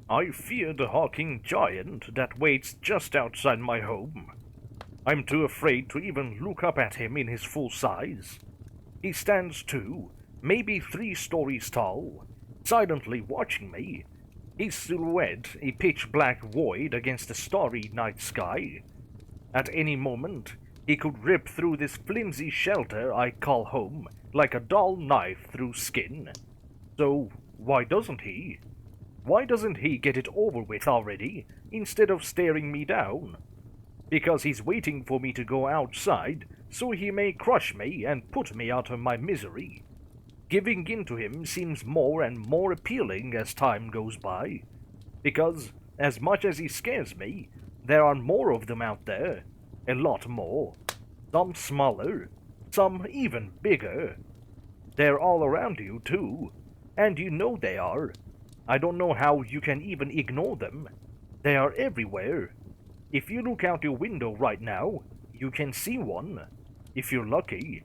I fear the hawking giant that waits just outside my home. I'm too afraid to even look up at him in his full size. He stands 2, maybe 3 stories tall, silently watching me, his silhouette a pitch-black void against the starry night sky. At any moment, he could rip through this flimsy shelter I call home like a dull knife through skin. So, why doesn't he? Why doesn't he get it over with already, instead of staring me down? Because he's waiting for me to go outside, so he may crush me and put me out of my misery. Giving in to him seems more and more appealing as time goes by, because, as much as he scares me, there are more of them out there. A lot more. Some smaller, some even bigger. They're all around you, too, and you know they are. I don't know how you can even ignore them. They are everywhere. If you look out your window right now, you can see one, if you're lucky.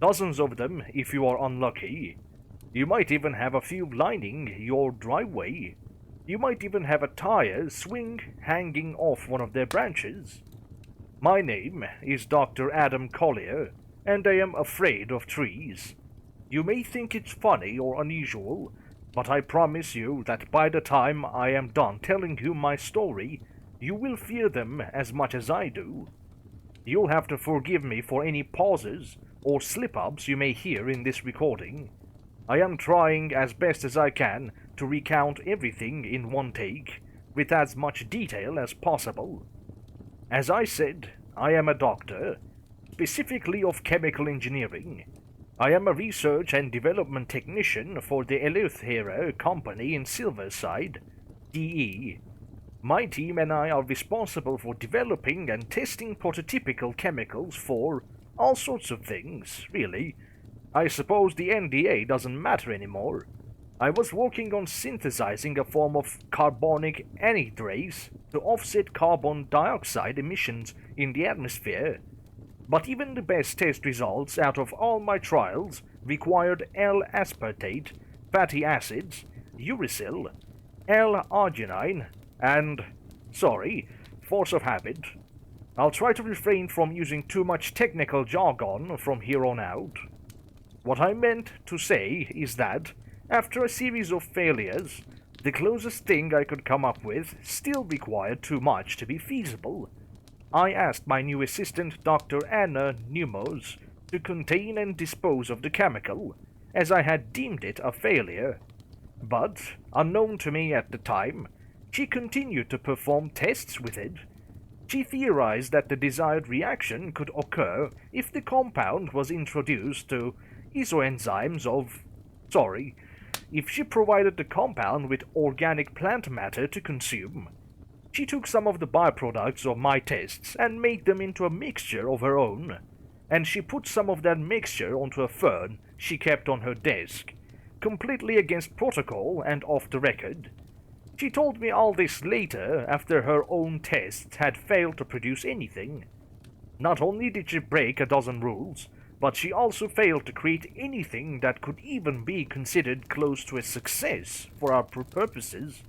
Dozens of them if you are unlucky. You might even have a few lining your driveway. You might even have a tire swing hanging off one of their branches. My name is Dr. Adam Collier, and I am afraid of trees. You may think it's funny or unusual, but I promise you that by the time I am done telling you my story, you will fear them as much as I do. You'll have to forgive me for any pauses or slip-ups you may hear in this recording. I am trying as best as I can to recount everything in one take, with as much detail as possible. As I said, I am a doctor, specifically of chemical engineering. I am a research and development technician for the Eleuthera company in Silverside, DE. My team and I are responsible for developing and testing prototypical chemicals for all sorts of things, really. I suppose the NDA doesn't matter anymore. I was working on synthesizing a form of carbonic anhydrase to offset carbon dioxide emissions in the atmosphere. But even the best test results out of all my trials required L-aspartate, fatty acids, uracil, L-arginine, and, sorry, force of habit. I'll try to refrain from using too much technical jargon from here on out. What I meant to say is that, after a series of failures, the closest thing I could come up with still required too much to be feasible. I asked my new assistant, Dr. Anna Numos, to contain and dispose of the chemical, as I had deemed it a failure. But, unknown to me at the time, she continued to perform tests with it. She theorized that the desired reaction could occur if the compound was introduced to isoenzymes if she provided the compound with organic plant matter to consume. She took some of the byproducts of my tests and made them into a mixture of her own, and she put some of that mixture onto a fern she kept on her desk, completely against protocol and off the record. She told me all this later after her own tests had failed to produce anything. Not only did she break a dozen rules, but she also failed to create anything that could even be considered close to a success for our purposes.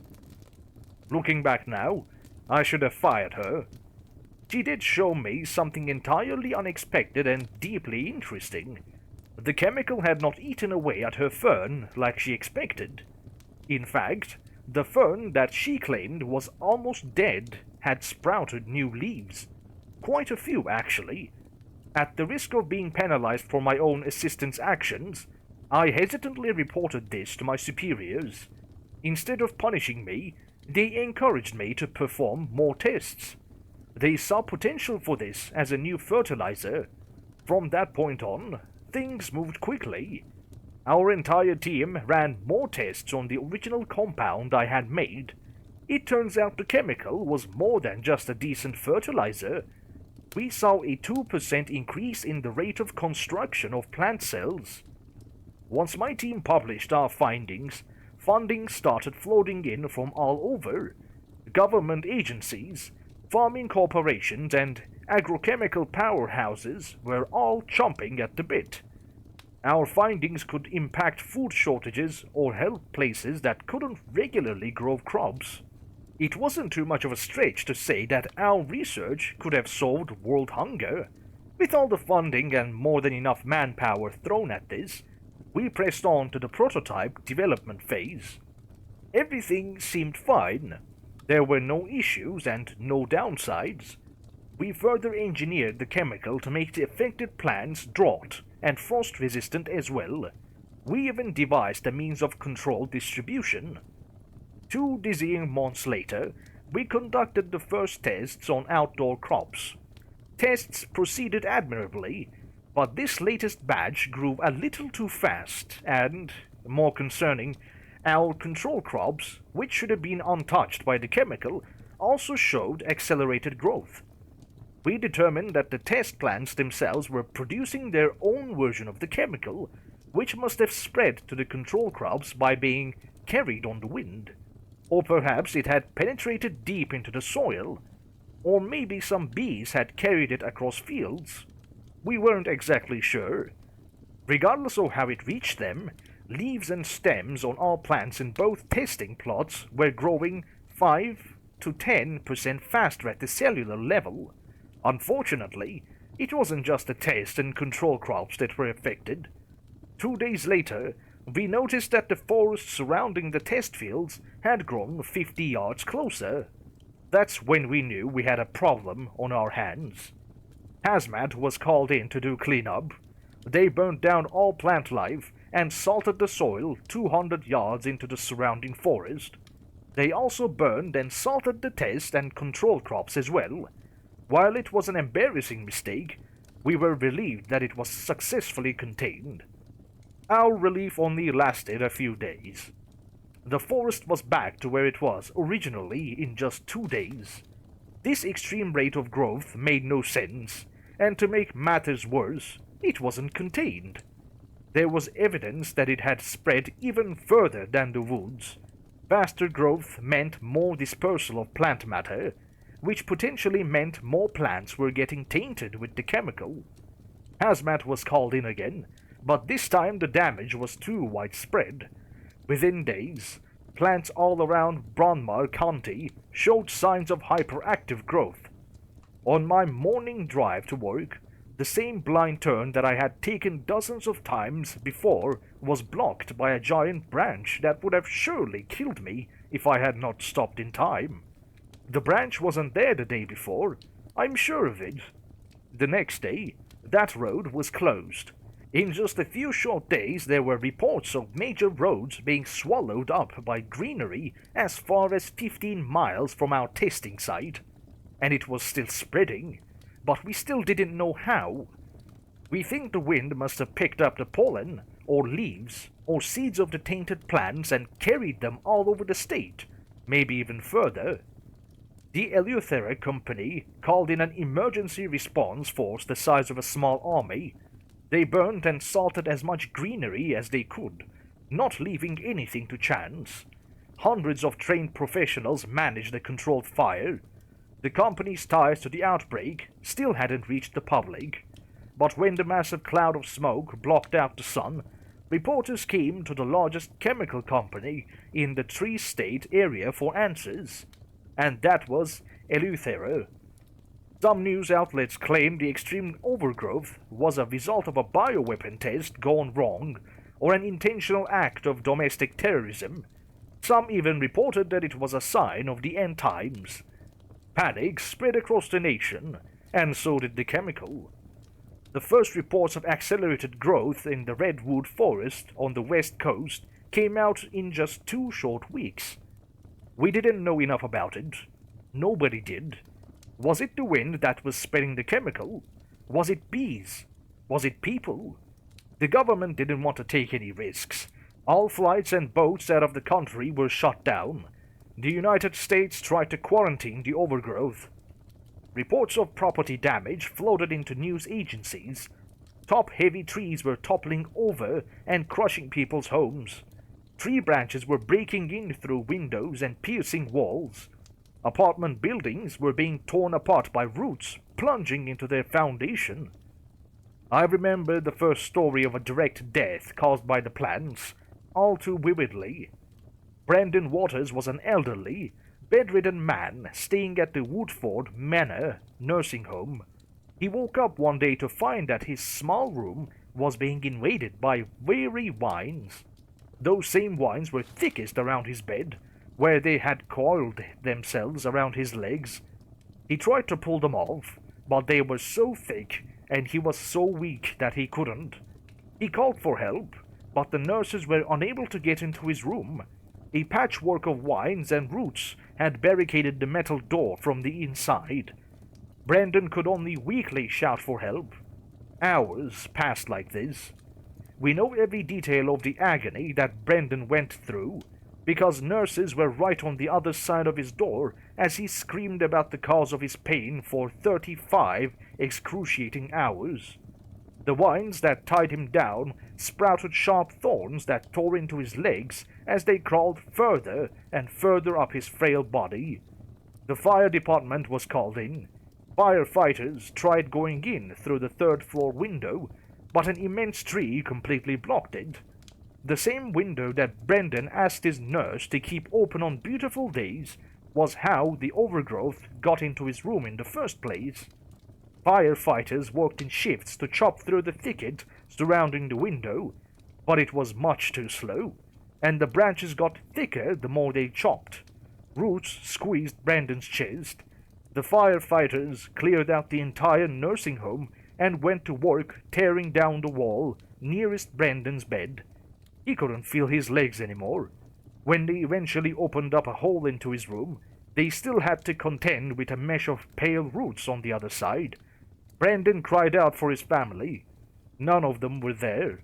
Looking back now, I should have fired her. She did show me something entirely unexpected and deeply interesting. The chemical had not eaten away at her fern like she expected. In fact, the fern that she claimed was almost dead had sprouted new leaves. Quite a few, actually. At the risk of being penalized for my own assistant's actions, I hesitantly reported this to my superiors. Instead of punishing me, they encouraged me to perform more tests. They saw potential for this as a new fertilizer. From that point on, things moved quickly. Our entire team ran more tests on the original compound I had made. It turns out the chemical was more than just a decent fertilizer. We saw a 2% increase in the rate of construction of plant cells. Once my team published our findings, funding started flooding in from all over. Government agencies, farming corporations, and agrochemical powerhouses were all chomping at the bit. Our findings could impact food shortages or help places that couldn't regularly grow crops. It wasn't too much of a stretch to say that our research could have solved world hunger. With all the funding and more than enough manpower thrown at this, we pressed on to the prototype development phase. Everything seemed fine. There were no issues and no downsides. We further engineered the chemical to make the affected plants drought and frost resistant as well. We even devised a means of controlled distribution. 2 dizzying months later, we conducted the first tests on outdoor crops. Tests proceeded admirably, but this latest batch grew a little too fast and, more concerning, our control crops, which should have been untouched by the chemical, also showed accelerated growth. We determined that the test plants themselves were producing their own version of the chemical, which must have spread to the control crops by being carried on the wind. Or perhaps it had penetrated deep into the soil, or maybe some bees had carried it across fields. We weren't exactly sure. Regardless of how it reached them, leaves and stems on all plants in both testing plots were growing 5 to 10% faster at the cellular level. Unfortunately, it wasn't just the test and control crops that were affected. 2 days later, we noticed that the forest surrounding the test fields had grown 50 yards closer. That's when we knew we had a problem on our hands. Hazmat was called in to do cleanup. They burned down all plant life and salted the soil 200 yards into the surrounding forest. They also burned and salted the test and control crops as well. While it was an embarrassing mistake, we were relieved that it was successfully contained. Our relief only lasted a few days. The forest was back to where it was originally in just 2 days. This extreme rate of growth made no sense, and to make matters worse, it wasn't contained. There was evidence that it had spread even further than the woods. Faster growth meant more dispersal of plant matter, which potentially meant more plants were getting tainted with the chemical. Hazmat was called in again, but this time the damage was too widespread. Within days, plants all around Brunmar County showed signs of hyperactive growth. On my morning drive to work, the same blind turn that I had taken dozens of times before was blocked by a giant branch that would have surely killed me if I had not stopped in time. The branch wasn't there the day before, I'm sure of it. The next day, that road was closed. In just a few short days, there were reports of major roads being swallowed up by greenery as far as 15 miles from our testing site. And it was still spreading, but we still didn't know how. We think the wind must have picked up the pollen, or leaves, or seeds of the tainted plants and carried them all over the state, maybe even further. The Eleuthera Company called in an emergency response force the size of a small army. They burned and salted as much greenery as they could, not leaving anything to chance. Hundreds of trained professionals managed the controlled fire. The company's ties to the outbreak still hadn't reached the public, but when the massive cloud of smoke blocked out the sun, reporters came to the largest chemical company in the tri-state area for answers, and that was Eleuthera. Some news outlets claimed the extreme overgrowth was a result of a bioweapon test gone wrong or an intentional act of domestic terrorism. Some even reported that it was a sign of the end times. Panic spread across the nation, and so did the chemical. The first reports of accelerated growth in the redwood forest on the west coast came out in just 2 short weeks. We didn't know enough about it. Nobody did. Was it the wind that was spreading the chemical? Was it bees? Was it people? The government didn't want to take any risks. All flights and boats out of the country were shut down. The United States tried to quarantine the overgrowth. Reports of property damage floated into news agencies. Top-heavy trees were toppling over and crushing people's homes. Tree branches were breaking in through windows and piercing walls. Apartment buildings were being torn apart by roots plunging into their foundation. I remember the first story of a direct death caused by the plants all too vividly. Brandon Waters was an elderly, bedridden man staying at the Woodford Manor nursing home. He woke up one day to find that his small room was being invaded by weary vines. Those same vines were thickest around his bed, where they had coiled themselves around his legs. He tried to pull them off, but they were so thick and he was so weak that he couldn't. He called for help, but the nurses were unable to get into his room. A patchwork of vines and roots had barricaded the metal door from the inside. Brandon could only weakly shout for help. Hours passed like this. We know every detail of the agony that Brandon went through, because nurses were right on the other side of his door as he screamed about the cause of his pain for 35 excruciating hours. The vines that tied him down sprouted sharp thorns that tore into his legs as they crawled further and further up his frail body. The fire department was called in. Firefighters tried going in through the third-floor window, but an immense tree completely blocked it. The same window that Brendan asked his nurse to keep open on beautiful days was how the Overgrowth got into his room in the first place. Firefighters worked in shifts to chop through the thicket surrounding the window, but it was much too slow, and the branches got thicker the more they chopped. Roots squeezed Brandon's chest. The firefighters cleared out the entire nursing home and went to work tearing down the wall nearest Brandon's bed. He couldn't feel his legs anymore. When they eventually opened up a hole into his room, they still had to contend with a mesh of pale roots on the other side. Brandon cried out for his family. None of them were there.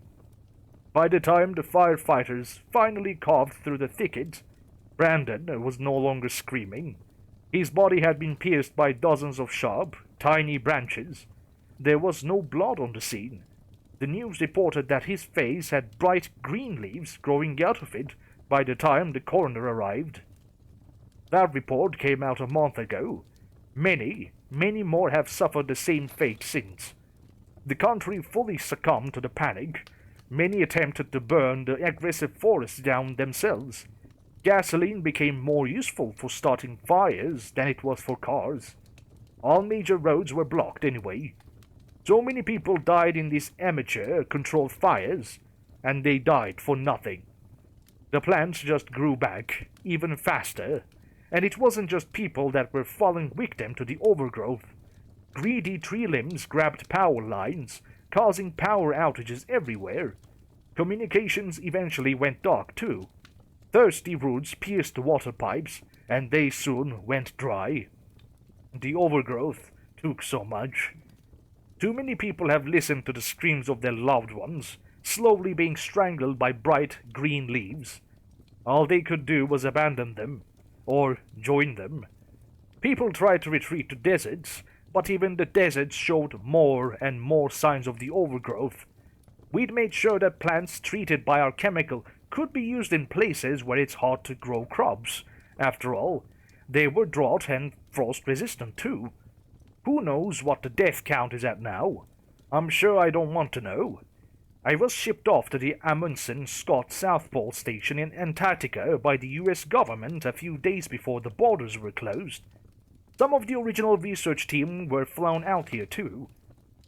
By the time the firefighters finally carved through the thicket, Brandon was no longer screaming. His body had been pierced by dozens of sharp, tiny branches. There was no blood on the scene. The news reported that his face had bright green leaves growing out of it by the time the coroner arrived. That report came out a month ago. Many more have suffered the same fate since. The country fully succumbed to the panic. Many attempted to burn the aggressive forests down themselves. Gasoline became more useful for starting fires than it was for cars. All major roads were blocked anyway. So many people died in these amateur-controlled fires, and they died for nothing. The plants just grew back, even faster, and it wasn't just people that were falling victim to the overgrowth. Greedy tree limbs grabbed power lines, causing power outages everywhere. Communications eventually went dark too. Thirsty roots pierced the water pipes, and they soon went dry. The overgrowth took so much. Too many people have listened to the screams of their loved ones, slowly being strangled by bright green leaves. All they could do was abandon them, or join them. People tried to retreat to deserts, but even the deserts showed more and more signs of the overgrowth. We'd made sure that plants treated by our chemical could be used in places where it's hard to grow crops. After all, they were drought and frost resistant too. Who knows what the death count is at now? I'm sure I don't want to know. I was shipped off to the Amundsen Scott South Pole Station in Antarctica by the US government a few days before the borders were closed. Some of the original research team were flown out here too.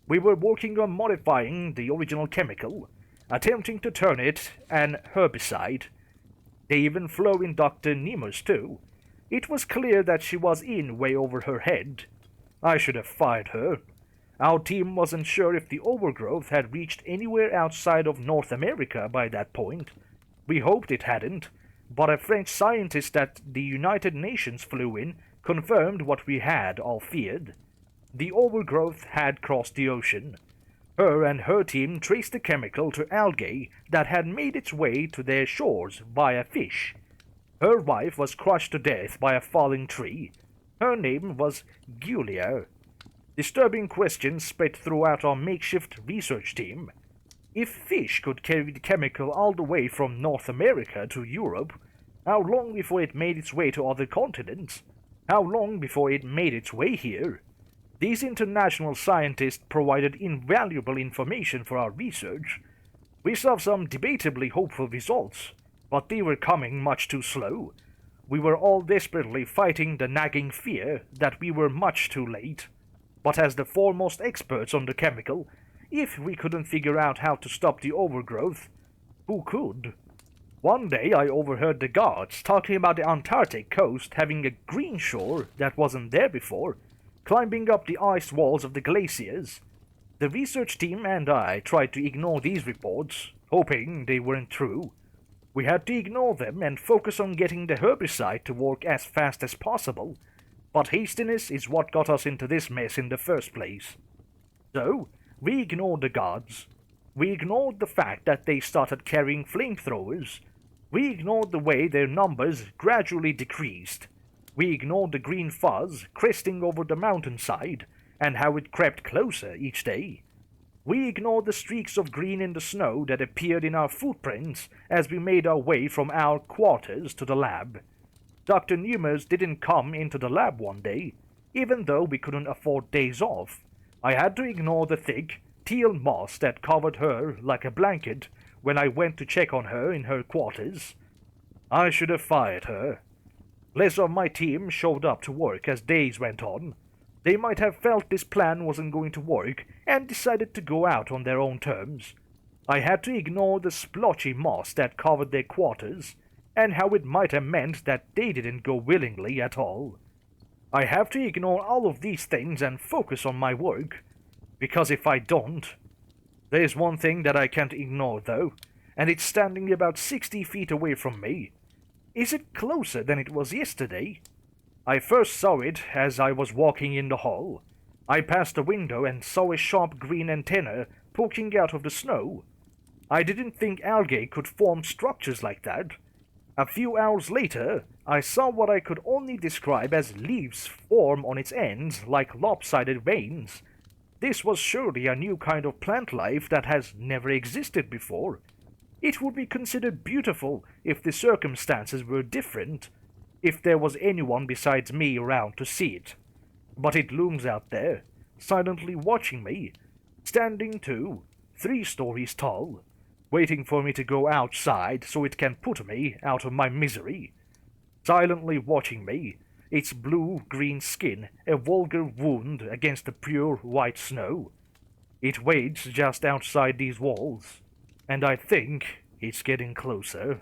We were working on modifying the original chemical, attempting to turn it an herbicide. They even flew in Dr. Nemours too. It was clear that she was in way over her head. I should have fired her. Our team wasn't sure if the overgrowth had reached anywhere outside of North America by that point. We hoped it hadn't, but a French scientist that the United Nations flew in confirmed what we had all feared. The overgrowth had crossed the ocean. Her and her team traced the chemical to algae that had made its way to their shores via fish. Her wife was crushed to death by a falling tree. Her name was Giulia. Disturbing questions spread throughout our makeshift research team. If fish could carry the chemical all the way from North America to Europe, how long before it made its way to other continents? How long before it made its way here? These international scientists provided invaluable information for our research. We saw some debatably hopeful results, but they were coming much too slow. We were all desperately fighting the nagging fear that we were much too late. But as the foremost experts on the chemical, if we couldn't figure out how to stop the overgrowth, who could? One day I overheard the guards talking about the Antarctic coast having a green shore that wasn't there before, climbing up the ice walls of the glaciers. The research team and I tried to ignore these reports, hoping they weren't true. We had to ignore them and focus on getting the herbicide to work as fast as possible, but hastiness is what got us into this mess in the first place. So, we ignored the guards. We ignored the fact that they started carrying flamethrowers. We ignored the way their numbers gradually decreased. We ignored the green fuzz cresting over the mountainside and how it crept closer each day. We ignored the streaks of green in the snow that appeared in our footprints as we made our way from our quarters to the lab. Dr. Neumers didn't come into the lab one day, even though we couldn't afford days off. I had to ignore the thick, teal moss that covered her like a blanket when I went to check on her in her quarters. I should have fired her. Less of my team showed up to work as days went on. They might have felt this plan wasn't going to work and decided to go out on their own terms. I had to ignore the splotchy moss that covered their quarters, and how it might have meant that they didn't go willingly at all. I have to ignore all of these things and focus on my work, because if I don't... There's one thing that I can't ignore though, and it's standing about 60 feet away from me. Is it closer than it was yesterday? I first saw it as I was walking in the hall. I passed the window and saw a sharp green antenna poking out of the snow. I didn't think algae could form structures like that. A few hours later, I saw what I could only describe as leaves form on its ends like lopsided veins. This was surely a new kind of plant life that has never existed before. It would be considered beautiful if the circumstances were different, if there was anyone besides me around to see it. But it looms out there, silently watching me, standing 3 stories tall, waiting for me to go outside so it can put me out of my misery. Silently watching me, its blue-green skin a vulgar wound against the pure white snow. It waits just outside these walls, and I think it's getting closer.